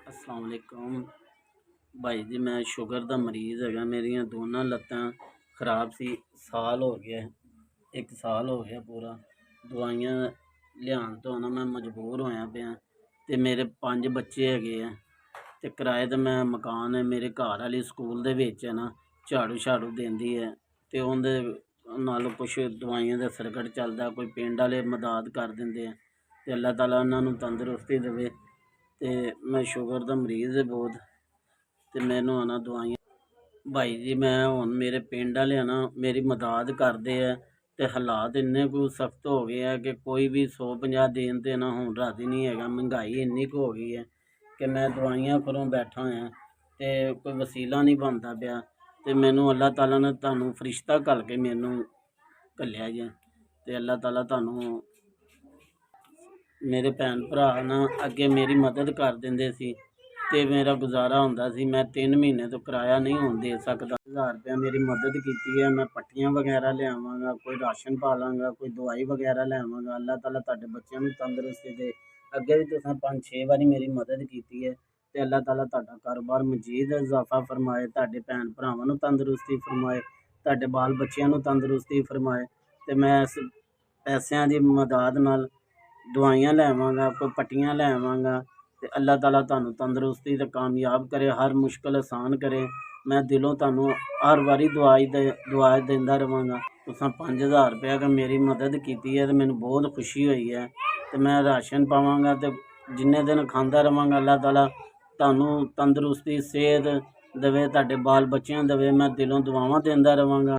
अस्सलाम वालेकुम भाई जी। मैं शुगर का मरीज़ है। मेरिया दोनों लत्तां खराब सी। साल हो गया, 1 साल हो गया पूरा। दवाइयां लियान तो ना मैं मजबूर होया पिया। ते मेरे 5 बच्चे है ते किराए ते मैं मकान है। मेरे घर वाली स्कूल दे विच है ना, झाड़ू झाड़ू देंदी है ते उहदे नाल कुछ दवाइयां दा सर्कट चलदा। कोई पिंड वाले मदद कर दिंदे ते अल्लाह ताला उन्हां नूं तंदरुस्ती देवे। ते मैं शुगर का मरीज़ है बहुत। तो मैनू आना दवाइयां भाई जी। मैं हुण मेरे पिंड वाले ना मेरी मदद करते हैं। तो हालात इन्ने कु सख्त हो गए हैं कि कोई भी 150 देन ते ना हुण राज़ी नहीं है। महंगाई इन्नी कु हो गई है कि मैं दवाइयां घरों बैठा होया तो कोई वसीला नहीं बनता पाया। तो मैनू अल्लाह ताला ने तुहानू फरिश्ता घल के मैनू घल्लिया जे। तो अल्लाह ताला तुहानू मेरे भैन भरा ना अगे मेरी मदद कर देंदे सी ते मेरा गुजारा होंदा सी। मैं 3 महीने तो किराया नहीं हुण दे सकदा। 1000 रुपया मेरी मदद की है। मैं पट्टियां वगैरह लियावांगा, कोई राशन पा लांगा, कोई दवाई वगैरह लियावांगा। अल्लाह ताला तुहाडे बच्चों नूं तंदरुस्ती दे। अगे भी तुसां 5-6 बारी मेरी मदद की है। तो अल्लाह ताला तुहाडा कारोबार मजीद इजाफा फरमाए, तुहाडे भैन भरावां नूं तंदरुस्ती फरमाए, तुहाडे बाल बच्चों नूं तंदरुस्ती फरमाए। तो मैं इस पैसों की मदद नाल दवाइयां लैवांगा, कोई पट्टियां लैवांगा। तो अल्लाह ताला तुहानू तंदरुस्ती ते कामयाब करे, हर मुश्किल आसान करे। मैं दिलों तुहानू हर बारी दुआ देंदा रवांगा। तुसां 5000 रुपया का मेरी मदद की है तो मैनू बहुत खुशी हुई है। तो मैं राशन पावांगा तो जिन्ने दिन खांदा रवांगा। अल्लाह ताला तुहानू तंदरुस्ती सेहत देवे, तुहाडे बाल बच्चों देवे। मैं दिलों दुआवां देंदा रवांगा।